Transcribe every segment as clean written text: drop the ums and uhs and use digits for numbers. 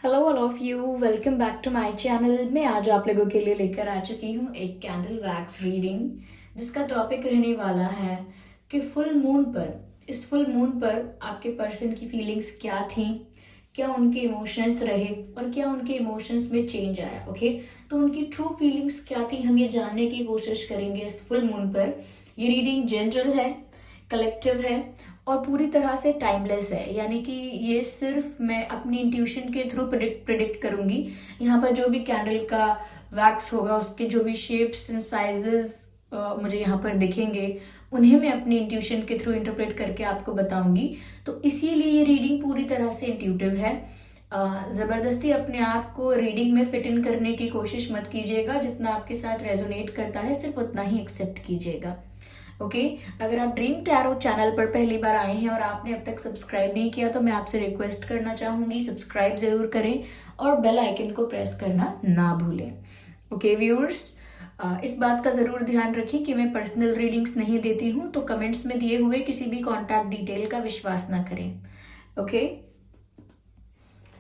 Hello all of you, welcome back to my channel. मैं आज आप लोगों के लिए लेकर आ चुकी हूँ एक कैंडल वैक्स रीडिंग, जिसका टॉपिक रहने वाला है कि फुल मून पर, इस फुल मून पर आपके पर्सन की फीलिंग्स क्या थी, क्या उनके इमोशंस रहे और क्या उनके इमोशंस में चेंज आया। ओके, तो उनकी ट्रू फीलिंग्स क्या थी हम ये जानने की कोशिश करेंगे इस फुल मून पर। ये रीडिंग जनरल है, कलेक्टिव है और पूरी तरह से टाइमलेस है, यानी कि ये सिर्फ मैं अपनी इंट्यूशन के थ्रू प्रिडिक्ट करूंगी। यहाँ पर जो भी कैंडल का वैक्स होगा, उसके जो भी शेप्स एंड साइजेस मुझे यहाँ पर दिखेंगे, उन्हें मैं अपनी इंट्यूशन के थ्रू इंटरप्रेट करके आपको बताऊंगी। तो इसीलिए ये रीडिंग पूरी तरह से इंट्यूटिव है। ज़बरदस्ती अपने आप को रीडिंग में फिट इन करने की कोशिश मत कीजिएगा। जितना आपके साथ रेजोनेट करता है सिर्फ उतना ही एक्सेप्ट कीजिएगा। ओके, अगर आप ड्रीम टैरो चैनल पर पहली बार आए हैं और आपने अब तक सब्सक्राइब नहीं किया तो मैं आपसे रिक्वेस्ट करना चाहूंगी, सब्सक्राइब जरूर करें और बेल आइकन को प्रेस करना ना भूलें। ओके व्यूअर्स, इस बात का ज़रूर ध्यान रखें कि मैं पर्सनल रीडिंग्स नहीं देती हूँ, तो कमेंट्स में दिए हुए किसी भी कॉन्टैक्ट डिटेल का विश्वास ना करें। ओके,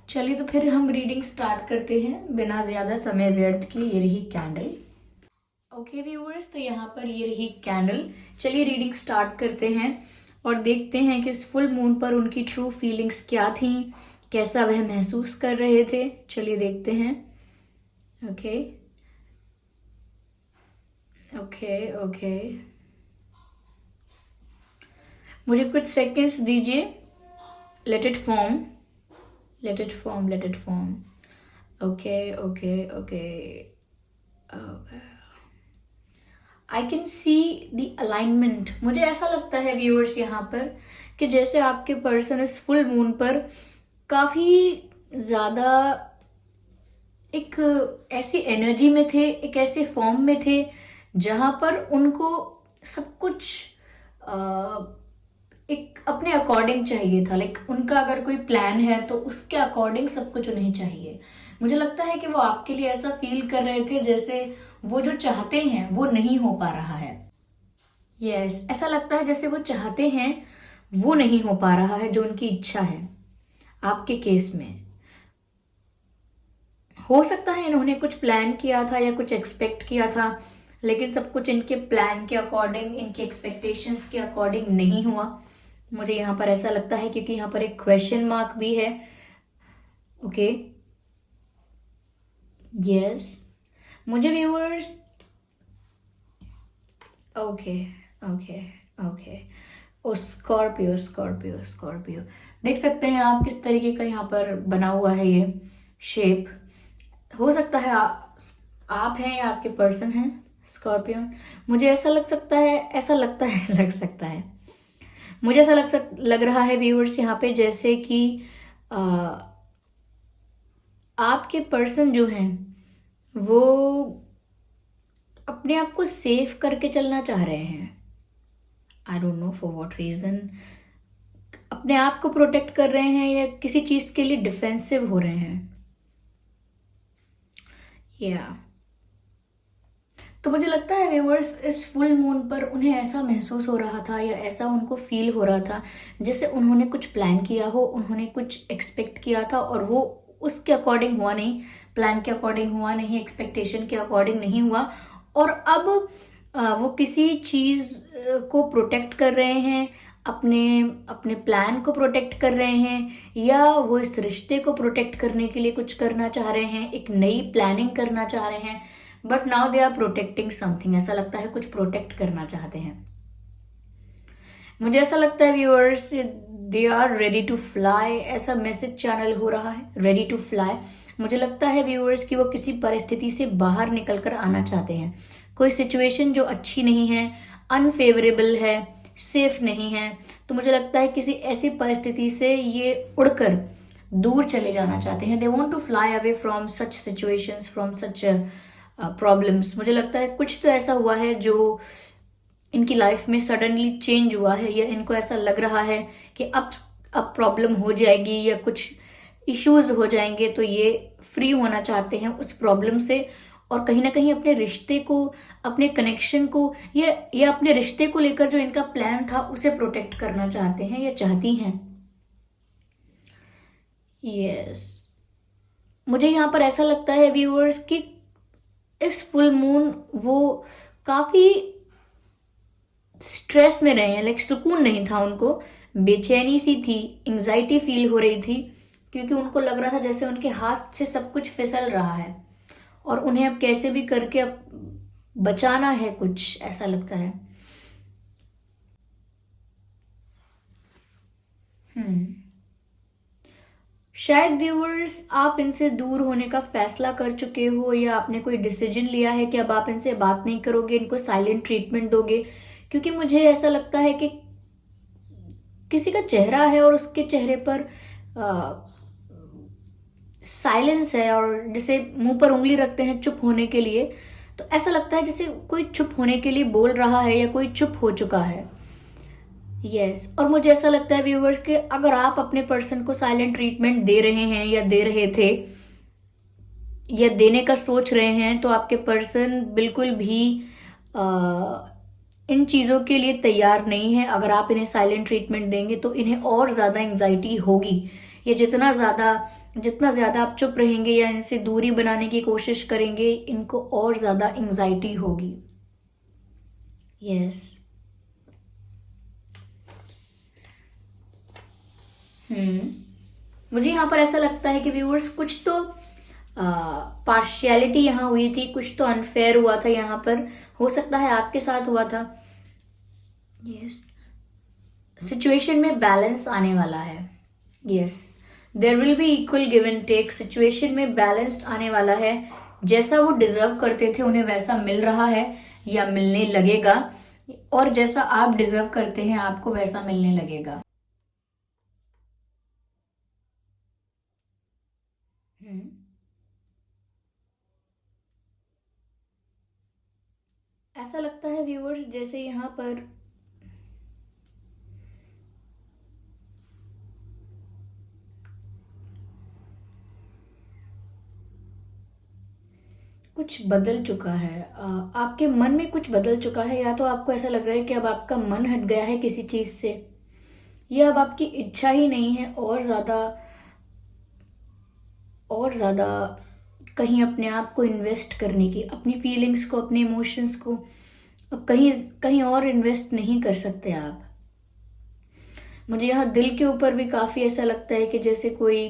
चलिए तो फिर हम रीडिंग स्टार्ट करते हैं बिना ज़्यादा समय व्यर्थ किए। ये रही कैंडल। ओके व्यूअर्स, तो यहाँ पर ये रही कैंडल। चलिए रीडिंग स्टार्ट करते हैं और देखते हैं कि इस फुल मून पर उनकी ट्रू फीलिंग्स क्या थी, कैसा वह महसूस कर रहे थे। चलिए देखते हैं। ओके ओके ओके, मुझे कुछ सेकंड्स दीजिए। Let it form, let it form, let it form. Okay okay okay okay, I can see the alignment. मुझे ऐसा लगता है व्यूअर्स यहाँ पर कि जैसे आपके पर्सन इस फुल मून पर काफी ज्यादा एक ऐसी एनर्जी में थे, एक ऐसे फॉर्म में थे जहां पर उनको सब कुछ आ, एक अपने अकॉर्डिंग चाहिए था। लाइक उनका अगर कोई प्लान है तो उसके अकॉर्डिंग सब कुछ उन्हें चाहिए। मुझे लगता है कि वो आपके लिए ऐसा फील कर रहे थे जैसे वो जो चाहते हैं वो नहीं हो पा रहा है। यस, ऐसा लगता है जैसे वो चाहते हैं वो नहीं हो पा रहा है, जो उनकी इच्छा है। आपके केस में हो सकता है इन्होंने कुछ प्लान किया था या कुछ एक्सपेक्ट किया था, लेकिन सब कुछ इनके प्लान के अकॉर्डिंग, इनके एक्सपेक्टेशंस के अकॉर्डिंग नहीं हुआ। मुझे यहाँ पर ऐसा लगता है क्योंकि यहाँ पर एक क्वेश्चन मार्क भी है। ओके यस, मुझे व्यूअर्स, ओके ओके ओके, ओ स्कॉर्पियो स्कॉर्पियो स्कॉर्पियो, देख सकते हैं आप किस तरीके का यहाँ पर बना हुआ है ये शेप। हो सकता है आप हैं या आपके पर्सन हैं स्कॉर्पियो। मुझे ऐसा लग सकता है, ऐसा लगता है लग सकता है, मुझे ऐसा लग रहा है व्यूअर्स यहाँ पे जैसे कि आपके पर्सन जो हैं वो अपने आप को सेफ करके चलना चाह रहे हैं। I don't know for what reason. अपने आप को प्रोटेक्ट कर रहे हैं या किसी चीज के लिए डिफेंसिव हो रहे हैं। या तो मुझे लगता है व्यूअर्स, इस फुल मून पर उन्हें ऐसा महसूस हो रहा था या ऐसा उनको फील हो रहा था जैसे उन्होंने कुछ प्लान किया हो, उन्होंने कुछ एक्सपेक्ट किया था और वो उसके अकॉर्डिंग हुआ नहीं, प्लान के अकॉर्डिंग हुआ नहीं, एक्सपेक्टेशन के अकॉर्डिंग नहीं हुआ। और अब वो किसी चीज को प्रोटेक्ट कर रहे हैं, अपने अपने प्लान को प्रोटेक्ट कर रहे हैं, या वो इस रिश्ते को प्रोटेक्ट करने के लिए कुछ करना चाह रहे हैं, एक नई प्लानिंग करना चाह रहे हैं। But now they are protecting something. ऐसा लगता है कुछ प्रोटेक्ट करना चाहते हैं। मुझे ऐसा लगता है viewers, they are ready to fly, ऐसा मैसेज चैनल हो रहा है, रेडी टू फ्लाई। मुझे लगता है व्यूअर्स कि वो किसी परिस्थिति से बाहर निकल कर आना चाहते हैं। कोई सिचुएशन जो अच्छी नहीं है, अनफेवरेबल है, सेफ नहीं है, तो मुझे लगता है किसी ऐसी परिस्थिति से ये उड़कर दूर चले जाना चाहते हैं। They want to fly away from such situations, from such problems. मुझे लगता है कुछ तो ऐसा हुआ है जो इनकी लाइफ में सडनली चेंज हुआ है, या इनको ऐसा लग रहा है कि अब प्रॉब्लम हो जाएगी या कुछ इश्यूज हो जाएंगे, तो ये फ्री होना चाहते हैं उस प्रॉब्लम से और कहीं ना कहीं अपने रिश्ते को, अपने कनेक्शन को या अपने रिश्ते को लेकर जो इनका प्लान था उसे प्रोटेक्ट करना चाहते हैं या चाहती हैं। यस, मुझे यहाँ पर ऐसा लगता है व्यूअर्स कि इस फुल मून वो काफी स्ट्रेस में रहे हैं, लाइक सुकून नहीं था उनको, बेचैनी सी थी, एंजाइटी फील हो रही थी, क्योंकि उनको लग रहा था जैसे उनके हाथ से सब कुछ फिसल रहा है और उन्हें अब कैसे भी करके अब बचाना है कुछ, ऐसा लगता है। हम्म शायद व्यूअर्स आप इनसे दूर होने का फैसला कर चुके हो, या आपने कोई डिसीजन लिया है कि अब आप इनसे बात नहीं करोगे, इनको साइलेंट ट्रीटमेंट दोगे, क्योंकि मुझे ऐसा लगता है कि किसी का चेहरा है और उसके चेहरे पर साइलेंस है, और जैसे मुंह पर उंगली रखते हैं चुप होने के लिए, तो ऐसा लगता है जैसे कोई चुप होने के लिए बोल रहा है या कोई चुप हो चुका है। यस, और मुझे ऐसा लगता है व्यूवर्स कि अगर आप अपने पर्सन को साइलेंट ट्रीटमेंट दे रहे हैं या दे रहे थे या देने का सोच रहे हैं, तो आपके पर्सन बिल्कुल भी आ, इन चीज़ों के लिए तैयार नहीं है। अगर आप इन्हें साइलेंट ट्रीटमेंट देंगे तो इन्हें और ज़्यादा एंजाइटी होगी। ये जितना ज़्यादा आप चुप रहेंगे या इनसे दूरी बनाने की कोशिश करेंगे, इनको और ज़्यादा एंजाइटी होगी। यस। मुझे यहाँ पर ऐसा लगता है कि व्यूअर्स कुछ तो पार्शियलिटी यहाँ हुई थी, कुछ तो अनफेयर हुआ था यहाँ पर, हो सकता है आपके साथ हुआ था। यस, सिचुएशन में बैलेंस आने वाला है। Yes, there will be equal give and take, situation में बैलेंस्ड आने वाला है। जैसा वो डिजर्व करते थे उन्हें वैसा मिल रहा है या मिलने लगेगा, और जैसा आप डिजर्व करते हैं आपको वैसा मिलने लगेगा। हम्म ऐसा लगता है व्यूअर्स जैसे यहाँ पर कुछ बदल चुका है, आपके मन में कुछ बदल चुका है, या तो आपको ऐसा लग रहा है कि अब आपका मन हट गया है किसी चीज से, या अब आपकी इच्छा ही नहीं है और ज्यादा कहीं अपने आप को इन्वेस्ट करने की, अपनी फीलिंग्स को, अपने इमोशंस को अब कहीं कहीं और इन्वेस्ट नहीं कर सकते आप। मुझे यहाँ दिल के ऊपर भी काफी ऐसा लगता है कि जैसे कोई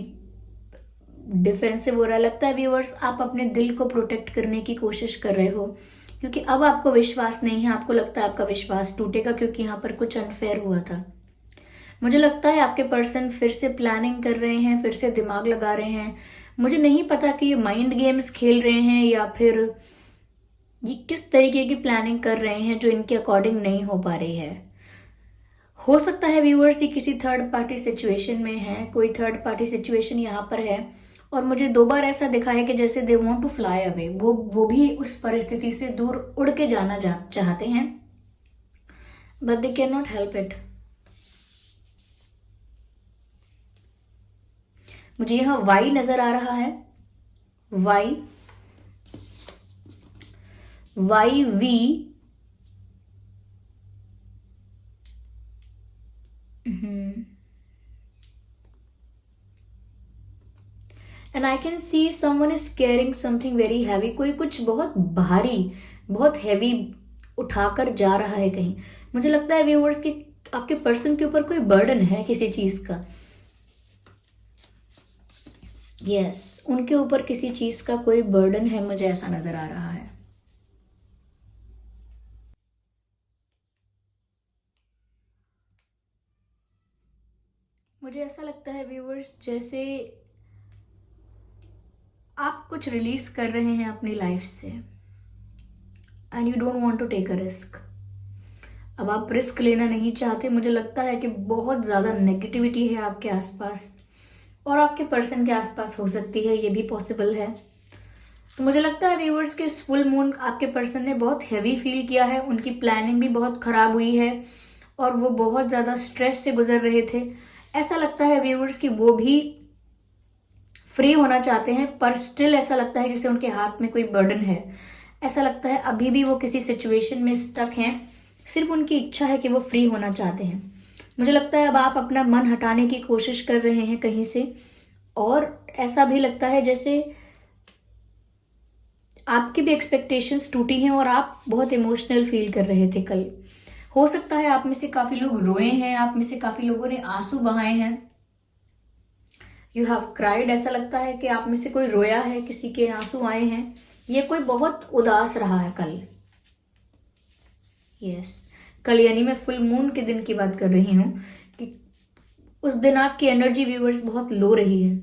डिफेंसिव हो रहा है। लगता है व्यूअर्स आप अपने दिल को प्रोटेक्ट करने की कोशिश कर रहे हो, क्योंकि अब आपको विश्वास नहीं है, आपको लगता है आपका विश्वास टूटेगा क्योंकि यहाँ पर कुछ अनफेयर हुआ था। मुझे लगता है आपके पर्सन फिर से प्लानिंग कर रहे हैं, फिर से दिमाग लगा रहे हैं। मुझे नहीं पता कि ये माइंड गेम्स खेल रहे हैं या फिर ये किस तरीके की प्लानिंग कर रहे हैं जो इनके अकॉर्डिंग नहीं हो पा रही है। हो सकता है व्यूअर्स ये किसी थर्ड पार्टी सिचुएशन में है, कोई थर्ड पार्टी सिचुएशन यहाँ पर है, और मुझे दो बार ऐसा दिखा है कि जैसे they want to fly away, वो भी उस परिस्थिति से दूर उड़ के जाना चाहते हैं, but they can not help it. मुझे यहाँ वाई नजर आ रहा है, Y, Y V, and I can see someone is carrying something very heavy, कोई कुछ बहुत भारी, बहुत हैवी उठाकर जा रहा है कहीं। मुझे लगता है व्यूअर्स कि आपके पर्सन के ऊपर कोई बर्डन है किसी चीज का। यस, उनके ऊपर किसी चीज का कोई बर्डन है, मुझे ऐसा नजर आ रहा है। मुझे ऐसा लगता है व्यूअर्स जैसे आप कुछ रिलीज कर रहे हैं अपनी लाइफ से, and you don't want to take a risk. अब आप रिस्क लेना नहीं चाहते। मुझे लगता है कि बहुत ज़्यादा नेगेटिविटी है आपके आसपास, और आपके पर्सन के आसपास हो सकती है, ये भी पॉसिबल है। तो मुझे लगता है व्यूअर्स के इस फुल मून आपके पर्सन ने बहुत हैवी फील किया है, उनकी प्लानिंग भी बहुत खराब हुई है, और वो बहुत ज़्यादा स्ट्रेस से गुजर रहे थे। ऐसा लगता है व्यूअर्स कि वो भी फ्री होना चाहते हैं, पर स्टिल ऐसा लगता है जैसे उनके हाथ में कोई बर्डन है। ऐसा लगता है अभी भी वो किसी सिचुएशन में स्टक हैं, सिर्फ उनकी इच्छा है कि वो फ्री होना चाहते हैं। मुझे लगता है अब आप अपना मन हटाने की कोशिश कर रहे हैं कहीं से, और ऐसा भी लगता है जैसे आपकी भी एक्सपेक्टेशंस टूटी हैं और आप बहुत इमोशनल फील कर रहे थे कल। हो सकता है आप में से काफी लोग रोए हैं, आप में से काफी लोगों ने आंसू बहाए हैं। यू हैव क्राइड, ऐसा लगता है कि आप में से कोई रोया है, किसी के आंसू आए हैं, ये कोई बहुत उदास रहा है कल। यस, कल यानी मैं फुल मून के दिन की बात कर रही हूं कि उस दिन आपकी एनर्जी व्यूअर्स बहुत लो रही है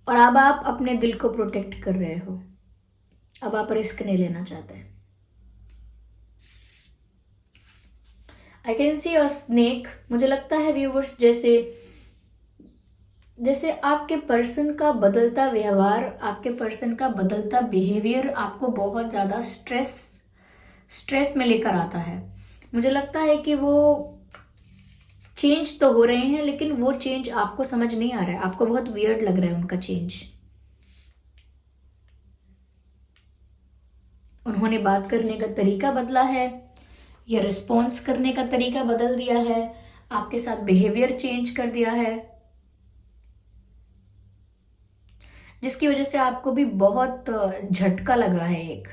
और अब आप अपने दिल को प्रोटेक्ट कर रहे हो। अब आप रिस्क नहीं लेना चाहते। आई कैन सी अ स्नेक। मुझे लगता है व्यूअर्स जैसे जैसे आपके पर्सन का बदलता व्यवहार, आपके पर्सन का बदलता बिहेवियर आपको बहुत ज्यादा स्ट्रेस में लेकर आता है। मुझे लगता है कि वो चेंज तो हो रहे हैं लेकिन वो चेंज आपको समझ नहीं आ रहा है, आपको बहुत वियर्ड लग रहा है उनका चेंज। उन्होंने बात करने का तरीका बदला है या रिस्पॉन्स करने का तरीका बदल दिया है, आपके साथ बिहेवियर चेंज कर दिया है, जिसकी वजह से आपको भी बहुत झटका लगा है एक।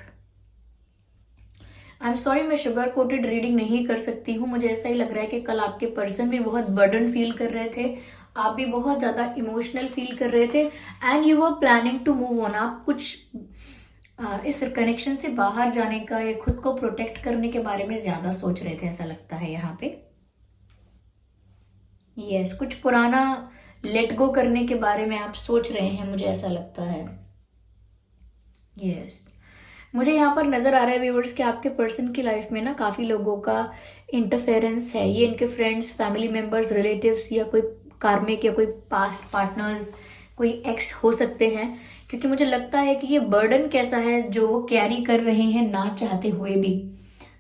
आई एम सॉरी, मैं शुगर कोटेड रीडिंग नहीं कर सकती हूँ। मुझे ऐसा ही लग रहा है कि कल आपके पर्सन भी बहुत बर्डन फील कर रहे थे, आप भी बहुत ज्यादा इमोशनल फील कर रहे थे and you were planning to move on. आप कुछ इस कनेक्शन से बाहर जाने का या खुद को प्रोटेक्ट करने के बारे में ज्यादा सोच रहे थे, ऐसा लगता है यहाँ पे। यस, कुछ पुराना लेट गो करने के बारे में आप सोच रहे हैं, मुझे ऐसा लगता है। यस, मुझे यहाँ पर नजर आ रहा है व्यूअर्स कि आपके पर्सन की लाइफ में ना काफी लोगों का इंटरफेरेंस है। ये इनके फ्रेंड्स, फैमिली मेंबर्स, रिलेटिव्स या कोई कार्मिक या कोई पास्ट पार्टनर्स, कोई एक्स हो सकते हैं, क्योंकि मुझे लगता है कि ये बर्डन कैसा है जो वो कैरी कर रहे हैं ना चाहते हुए भी।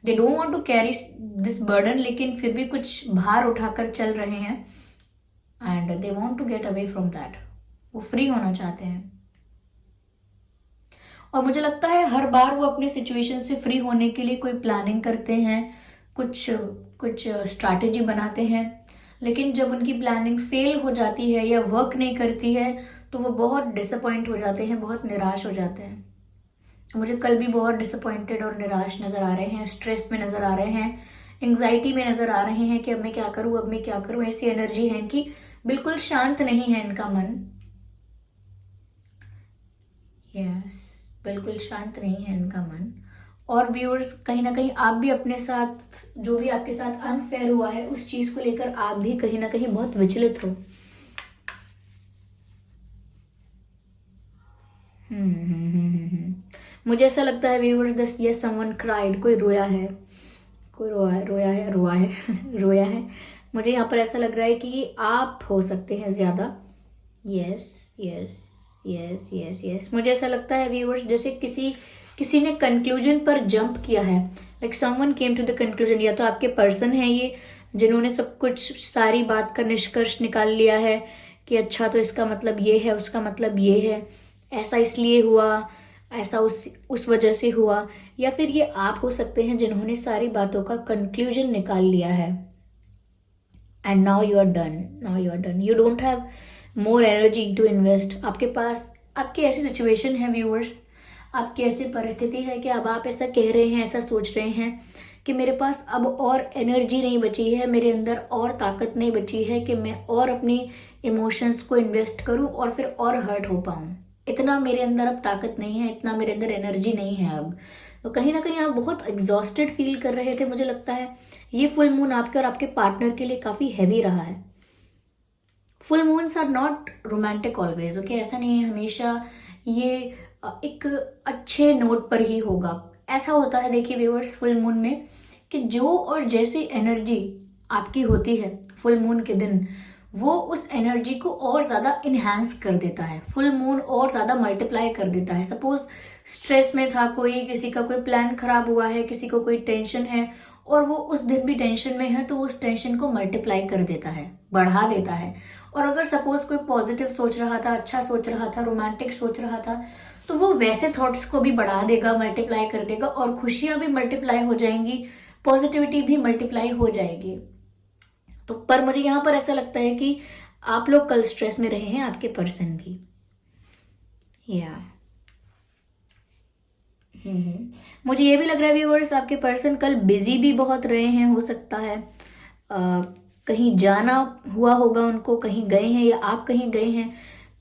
They don't want to carry this burden, लेकिन फिर भी कुछ भार उठाकर चल रहे हैं and they want to get away from that. वो फ्री होना चाहते हैं और मुझे लगता है हर बार वो अपने सिचुएशन से फ्री होने के लिए कोई प्लानिंग करते हैं, कुछ कुछ स्ट्रैटेजी बनाते हैं, लेकिन जब उनकी प्लानिंग फेल हो जाती है या वर्क नहीं करती है तो वो बहुत डिसअपॉइंट हो जाते हैं, बहुत निराश हो जाते हैं। मुझे कल भी बहुत डिसअपॉइंटेड और निराश नजर आ रहे हैं, स्ट्रेस में नजर आ रहे हैं, एंग्जाइटी में नजर आ रहे हैं कि अब मैं क्या करूं, अब मैं क्या करूं। ऐसी एनर्जी है इनकी, बिल्कुल शांत नहीं है इनका मन। यस, बिल्कुल शांत नहीं है इनका मन। और व्यूअर्स, कहीं ना कहीं आप भी अपने साथ जो भी आपके साथ अनफेयर हुआ है उस चीज को लेकर आप भी कहीं ना कहीं बहुत विचलित हो। मुझे ऐसा लगता है व्यूअर्स दिस ये समवन क्राइड, कोई रोया है, कोई रोया है रोया है। मुझे यहाँ पर ऐसा लग रहा है कि ये आप हो सकते हैं ज्यादा। Yes yes yes yes yes, मुझे ऐसा लगता है व्यूअर्स जैसे किसी ने कंक्लूजन पर जंप किया है, like someone came to the conclusion. या तो आपके पर्सन है ये जिन्होंने सब कुछ सारी बात का निष्कर्ष निकाल लिया है कि अच्छा तो इसका मतलब ये है, उसका मतलब ये है, ऐसा इसलिए हुआ, ऐसा उस वजह से हुआ। या फिर ये आप हो सकते हैं जिन्होंने सारी बातों का कंक्लूजन निकाल लिया है and now you are done, you don't have more energy to invest. आपके पास, आपकी ऐसी सिचुएशन है व्यूअर्स, आपकी ऐसी परिस्थिति है कि अब आप ऐसा कह रहे हैं, ऐसा सोच रहे हैं कि मेरे पास अब और एनर्जी नहीं बची है, मेरे अंदर और ताकत नहीं बची है कि मैं और अपनी इमोशंस को इन्वेस्ट करूं और फिर और हर्ट हो पाऊं। इतना मेरे अंदर अब ताकत नहीं है, इतना मेरे अंदर एनर्जी नहीं है अब। तो कहीं ना कहीं आप बहुत एग्जॉस्टेड फील कर रहे थे। मुझे लगता है ये फुल मून आपके और आपके पार्टनर के लिए काफी हैवी रहा है। Full moons are not romantic always, okay, ऐसा नहीं है हमेशा ये एक अच्छे नोट पर ही होगा। ऐसा होता है देखिए व्यूअर्स फुल मून में कि जो और जैसी एनर्जी आपकी होती है फुल मून के दिन, वो उस एनर्जी को और ज्यादा इनहेंस कर देता है। फुल मून और ज्यादा मल्टीप्लाई कर देता है। सपोज स्ट्रेस में था कोई, किसी का कोई प्लान खराब हुआ है, किसी को कोई टेंशन है और वो उस दिन भी टेंशन में है, तो वो उस टेंशन को मल्टीप्लाई कर देता है, बढ़ा देता है। और अगर सपोज कोई पॉजिटिव सोच रहा था, अच्छा सोच रहा था, रोमांटिक सोच रहा था, तो वो वैसे थॉट्स को भी बढ़ा देगा, मल्टीप्लाई कर देगा और खुशियां भी मल्टीप्लाई हो जाएंगी, पॉजिटिविटी भी मल्टीप्लाई हो जाएगी। तो पर मुझे यहाँ पर ऐसा लगता है कि आप लोग कल स्ट्रेस में रहे हैं, आपके पर्सन भी। या मुझे ये भी लग रहा है व्यूअर्स, आपके पर्सन कल बिजी भी बहुत रहे हैं, हो सकता है कहीं जाना हुआ होगा उनको, कहीं गए हैं या आप कहीं गए हैं,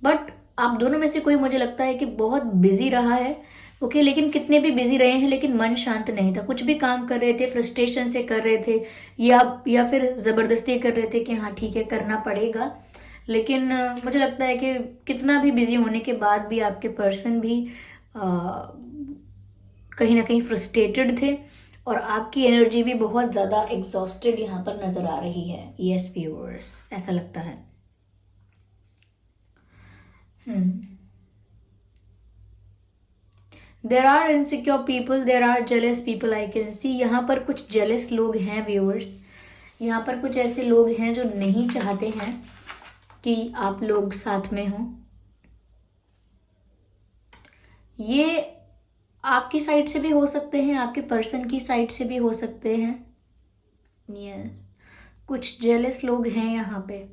बट आप दोनों में से कोई मुझे लगता है कि बहुत बिजी रहा है। ओके, लेकिन कितने भी बिजी रहे हैं लेकिन मन शांत नहीं था, कुछ भी काम कर रहे थे फ्रस्ट्रेशन से कर रहे थे, या फिर जबरदस्ती कर रहे थे कि हाँ ठीक है करना पड़ेगा। लेकिन मुझे लगता है कि कितना भी बिजी होने के बाद भी आपके पर्सन भी कहीं ना कहीं फ्रस्ट्रेटेड थे, और आपकी एनर्जी भी बहुत ज़्यादा एग्जॉस्टेड यहाँ पर नज़र आ रही है। यस व्यूअर्स, ऐसा लगता है। There are insecure people, there are jealous people, I can see. यहाँ पर कुछ जेलस लोग हैं व्यूअर्स, यहाँ पर कुछ ऐसे लोग हैं जो नहीं चाहते हैं कि आप लोग साथ में हों। ये आपकी साइड से भी हो सकते हैं, आपके पर्सन की साइड से भी हो सकते हैं। ये कुछ जेलस लोग हैं यहाँ पे।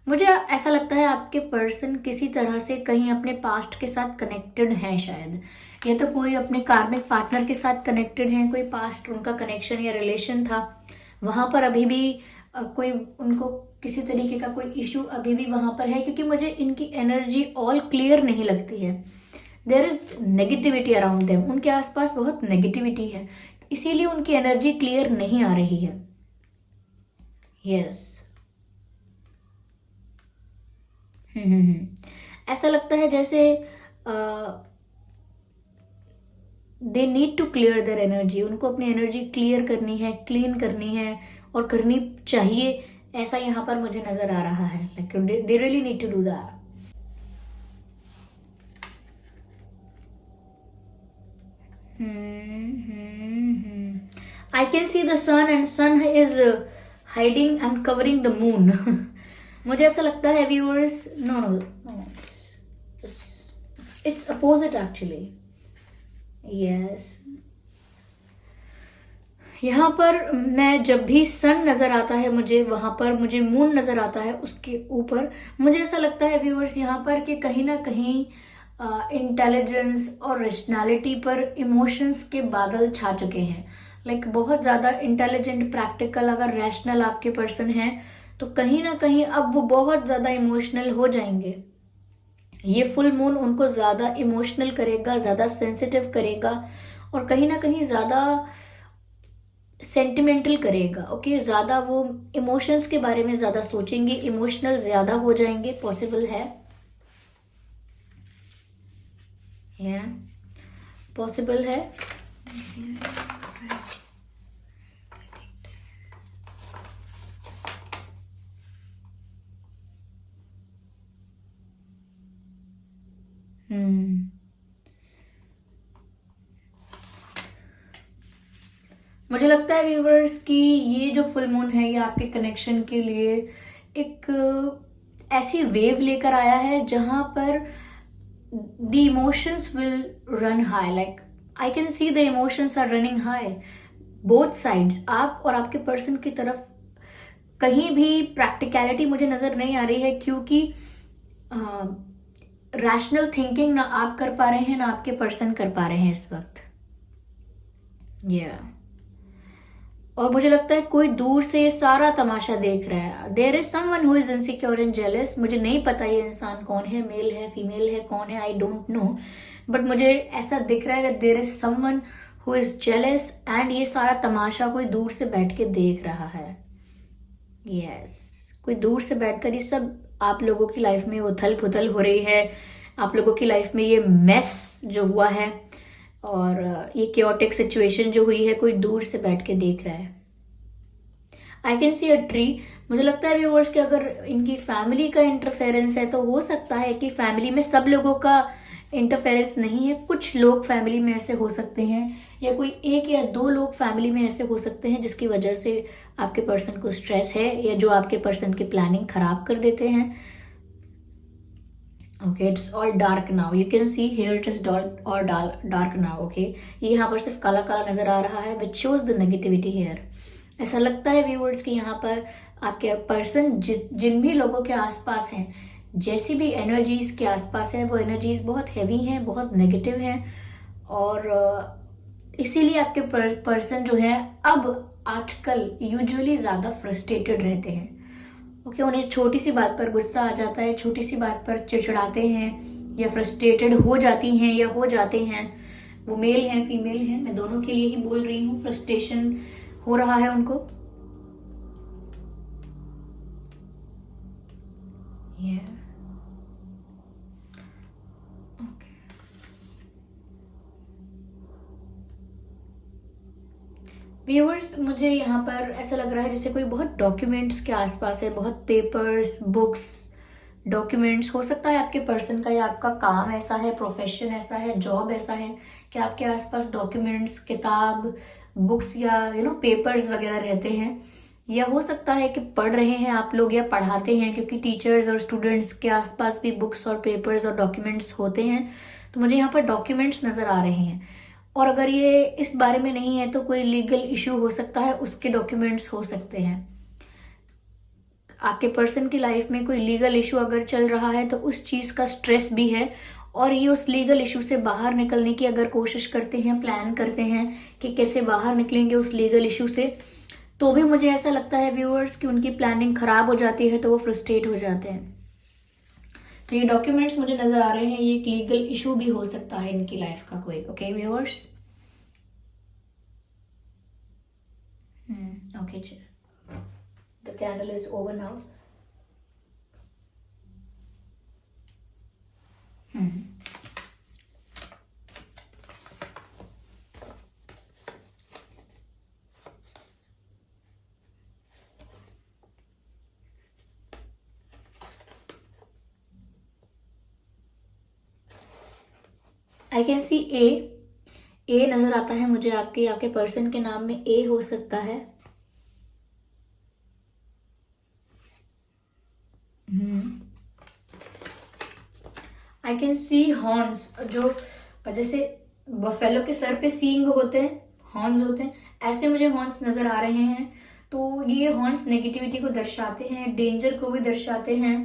मुझे ऐसा लगता है आपके पर्सन किसी तरह से कहीं अपने पास्ट के साथ कनेक्टेड हैं शायद, या तो कोई अपने कार्मिक पार्टनर के साथ कनेक्टेड हैं, कोई पास्ट उनका कनेक्शन या रिलेशन था, वहां पर अभी भी कोई उनको किसी तरीके का कोई इशू अभी भी वहां पर है, क्योंकि मुझे इनकी एनर्जी ऑल क्लियर नहीं लगती है। There is negativity around them, उनके आसपास बहुत नेगेटिविटी है, इसीलिए उनकी एनर्जी क्लियर नहीं आ रही है। यस ऐसा लगता है जैसे they need to clear their energy, उनको अपनी एनर्जी क्लियर करनी है, क्लीन करनी है, और करनी चाहिए, ऐसा यहाँ पर मुझे नजर आ रहा है। Like they really need to do that. I can see the sun and sun is hiding and covering the moon. मुझे ऐसा लगता है viewers, no, it's opposite actually. Yes. यहाँ पर मैं जब भी सन नजर आता है मुझे, वहां पर मुझे मून नजर आता है उसके ऊपर, मुझे ऐसा लगता है व्यूअर्स यहाँ पर कि कहीं ना कहीं इंटेलिजेंस और रेशनैलिटी पर इमोशंस के बादल छा चुके हैं। लाइक बहुत ज़्यादा इंटेलिजेंट, प्रैक्टिकल अगर रैशनल आपके पर्सन हैं, तो कहीं ना कहीं अब वो बहुत ज़्यादा इमोशनल हो जाएंगे। ये फुल मून उनको ज़्यादा इमोशनल करेगा, ज़्यादा सेंसिटिव करेगा, और कहीं ना कहीं ज़्यादा सेंटिमेंटल करेगा। ओके, ज़्यादा वो इमोशंस के बारे में ज़्यादा सोचेंगे, इमोशनल ज़्यादा हो जाएंगे, पॉसिबल है, पॉसिबल है। मुझे लगता है व्यूवर्स कि ये जो फुल मून है ये आपके कनेक्शन के लिए एक ऐसी वेव लेकर आया है जहां पर the emotions will run high. Like I can see the emotions are running high both sides, आप और आपके पर्सन की तरफ। कहीं भी प्रैक्टिकलिटी मुझे नजर नहीं आ रही है, क्योंकि रैशनल थिंकिंग ना आप कर पा रहे हैं ना आपके पर्सन कर पा रहे हैं इस वक्त। और मुझे लगता है कोई दूर से सारा तमाशा देख रहा है। There is someone who is insecure and jealous. मुझे नहीं पता ये इंसान कौन है, मेल है, फीमेल है, कौन है, आई डोंट नो, बट मुझे ऐसा दिख रहा है कि there is someone who is jealous, and ये सारा तमाशा कोई दूर से बैठ के देख रहा है। कोई दूर से बैठकर ये सब आप लोगों की लाइफ में उथल पुथल हो रही है, आप लोगों की लाइफ में ये मेस जो हुआ है और ये क्योटिक सिचुएशन जो हुई है, कोई दूर से बैठ के देख रहा है। आई कैन सी अ ट्री। मुझे लगता है व्यूअर्स कि अगर इनकी फैमिली का इंटरफेरेंस है तो हो सकता है कि फैमिली में सब लोगों का इंटरफेरेंस नहीं है, कुछ लोग फैमिली में ऐसे हो सकते हैं, या कोई एक या दो लोग फैमिली में ऐसे हो सकते हैं जिसकी वजह से आपके पर्सन को स्ट्रेस है, या जो आपके पर्सन की प्लानिंग खराब कर देते हैं। Okay, it's all dark now, you can see here it is all dark now. Okay, ये यहाँ पर सिर्फ काला काला नजर आ रहा है, which shows the negativity here. ऐसा लगता है व्यूअर्स कि यहाँ पर आपके पर्सन जिन भी लोगों के आसपास हैं, जैसी भी एनर्जीज के आसपास है, वो एनर्जीज बहुत हैवी हैं, बहुत नेगेटिव हैं। और इसीलिए आपके पर्सन जो है अब आजकल यूजुअली ज़्यादा फ्रस्ट्रेटेड रहते हैं। ओके, उन्हें छोटी सी बात पर गुस्सा आ जाता है, छोटी सी बात पर चिड़चिड़ाते हैं या फ्रस्ट्रेटेड हो जाती हैं या हो जाते हैं। वो मेल हैं फीमेल हैं, मैं दोनों के लिए ही बोल रही हूँ। फ्रस्ट्रेशन हो रहा है उनको। व्यूअर्स, मुझे यहाँ पर ऐसा लग रहा है जैसे कोई बहुत डॉक्यूमेंट्स के आसपास है, बहुत पेपर्स, बुक्स, डॉक्यूमेंट्स। हो सकता है आपके पर्सन का या आपका काम ऐसा है, प्रोफेशन ऐसा है, जॉब ऐसा है कि आपके आसपास डॉक्यूमेंट्स, किताब, बुक्स या पेपर्स वगैरह रहते हैं। या हो सकता है कि पढ़ रहे हैं आप लोग या पढ़ाते हैं, क्योंकि टीचर्स और स्टूडेंट्स के आसपास भी बुक्स और पेपर्स और डॉक्यूमेंट्स होते हैं। तो मुझे यहाँ पर डॉक्यूमेंट्स नज़र आ रहे हैं। और अगर ये इस बारे में नहीं है तो कोई लीगल इशू हो सकता है, उसके डॉक्यूमेंट्स हो सकते हैं। आपके पर्सन की लाइफ में कोई लीगल इशू अगर चल रहा है तो उस चीज़ का स्ट्रेस भी है, और ये उस लीगल इशू से बाहर निकलने की अगर कोशिश करते हैं, प्लान करते हैं कि कैसे बाहर निकलेंगे उस लीगल इशू से, तो भी मुझे ऐसा लगता है व्यूअर्स कि उनकी प्लानिंग खराब हो जाती है, तो वो फ्रस्ट्रेट हो जाते हैं। तो ये डॉक्यूमेंट्स मुझे नजर आ रहे हैं, ये एक लीगल इशू भी हो सकता है इनकी लाइफ का कोई। ओके व्यूअर्स, ओके चलो, the candle is over now. I can see a नजर आता है मुझे। आपके आपके पर्सन के नाम में ए हो सकता है। आई कैन सी हॉर्न्स, जो जैसे बफेलो के सर पे सींग होते हैं, हॉर्न्स होते हैं, ऐसे मुझे हॉर्न्स नजर आ रहे हैं। तो ये हॉर्न्स नेगेटिविटी को दर्शाते हैं, डेंजर को भी दर्शाते हैं,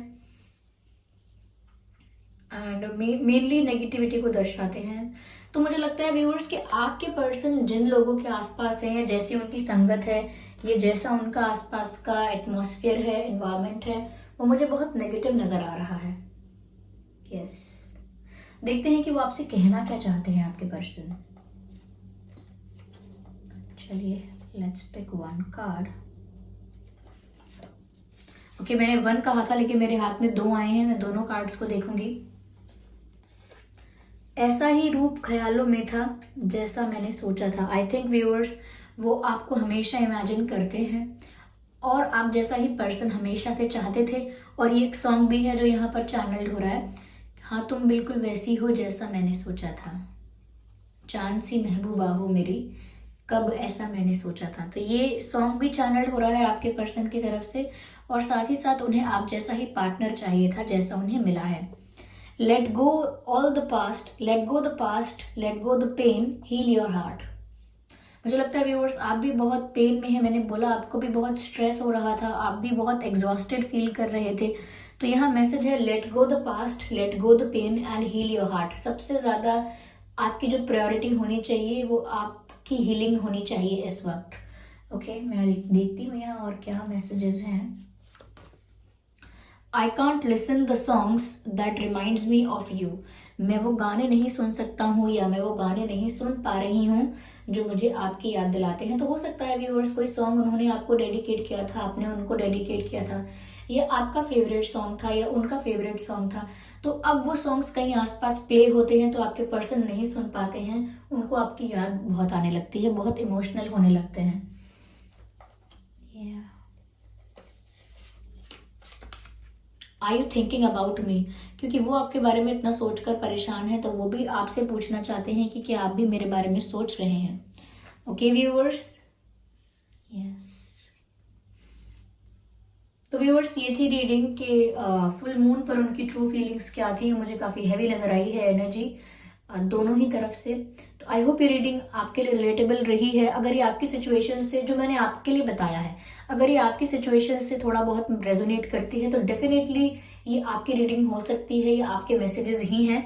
एंड मेनली नेगेटिविटी को दर्शाते हैं। तो मुझे लगता है व्यूअर्स कि आपके पर्सन जिन लोगों के आसपास है, या जैसी उनकी संगत है, ये जैसा उनका आसपास का एटमॉस्फेयर है, एनवायरनमेंट है, वो मुझे बहुत नेगेटिव नजर आ रहा है। यस, देखते हैं कि वो आपसे कहना क्या चाहते हैं आपके पर्सन। चलिए, let's pick one card. Okay, मैंने वन कहा था लेकिन मेरे हाथ में दो आए हैं, मैं दोनों कार्ड्स को देखूंगी। ऐसा ही रूप ख्यालों में था जैसा मैंने सोचा था। आई थिंक व्यूअर्स, वो आपको हमेशा इमेजिन करते हैं, और आप जैसा ही पर्सन हमेशा से चाहते थे। और ये एक सॉन्ग भी है जो यहाँ पर चैनल्ड हो रहा है, हाँ तुम बिल्कुल वैसी हो जैसा मैंने सोचा था, चांद सी महबूबा हो मेरी, कब ऐसा मैंने सोचा था। तो ये सॉन्ग भी चैनल्ड हो रहा है आपके पर्सन की तरफ से, और साथ ही साथ उन्हें आप जैसा ही पार्टनर चाहिए था जैसा उन्हें मिला है। Let go all the past, let go the past, let go the pain, heal your heart. मुझे लगता है व्यूअर्स, आप भी बहुत पेन में हैं। मैंने बोला आपको भी बहुत स्ट्रेस हो रहा था, आप भी बहुत एग्जॉस्टेड फील कर रहे थे। तो यहाँ मैसेज है, let go the past, let go the pain and heal your heart. सबसे ज़्यादा आपकी जो प्रायोरिटी होनी चाहिए वो आपकी हीलिंग होनी चाहिए इस वक्त। ओके, मैं देखती हूँ यहाँ और क्या मैसेजेस हैं। I can't listen the songs that reminds me of you. मैं वो गाने नहीं सुन सकता हूँ, या मैं वो गाने नहीं सुन पा रही हूँ जो मुझे आपकी याद दिलाते हैं। तो हो सकता है व्यूअर्स, कोई सॉन्ग उन्होंने आपको डेडिकेट किया था, आपने उनको डेडिकेट किया था, या आपका फेवरेट सॉन्ग था या उनका फेवरेट सॉन्ग था। तो अब वो सॉन्ग्स कहीं आसपास प्ले होते हैं तो आपके पर्सन नहीं सुन पाते हैं, उनको आपकी याद बहुत आने लगती है, बहुत इमोशनल होने लगते हैं। Are you thinking about me, क्योंकि वो आपके बारे में इतना सोचकर परेशान है, तो वो भी आपसे पूछना चाहते हैं कि क्या आप भी मेरे बारे में सोच रहे हैं। Okay viewers, yes. तो व्यूअर्स, ये थी रीडिंग के फुल मून पर उनकी ट्रू फीलिंग्स क्या थी। मुझे काफ़ी हैवी नज़र आई है एनर्जी, दोनों ही तरफ से। तो आई होप ये रीडिंग आपके लिए रिलेटेबल रही है। अगर ये आपकी सिचुएशन से, जो मैंने आपके लिए बताया है, अगर ये आपकी सिचुएशन से थोड़ा बहुत रेजोनेट करती है तो डेफिनेटली ये आपकी रीडिंग हो सकती है, ये आपके मैसेजेस ही हैं।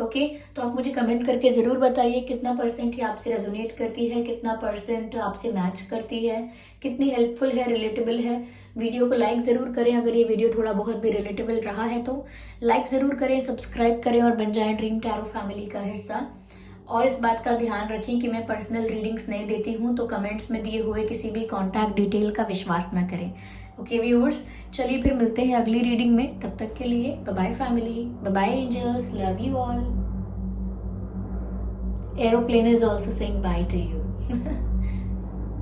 ओके, तो आप मुझे कमेंट करके ज़रूर बताइए कितना परसेंट ही आपसे रेजोनेट करती है, कितना परसेंट आपसे मैच करती है, कितनी हेल्पफुल है, रिलेटेबल है। वीडियो को लाइक ज़रूर करें अगर ये वीडियो थोड़ा बहुत भी रिलेटेबल रहा है तो लाइक ज़रूर करें, सब्सक्राइब करें और बन जाएं ड्रीम टैरो फैमिली का हिस्सा। और इस बात का ध्यान रखें कि मैं पर्सनल रीडिंग्स नहीं देती हूँ, तो कमेंट्स में दिए हुए किसी भी कॉन्टैक्ट डिटेल का विश्वास ना करें। ओके व्यूअर्स, चलिए फिर मिलते हैं अगली रीडिंग में। तब तक के लिए bye bye family, bye bye angels, love you all. Aeroplane is also saying bye to you.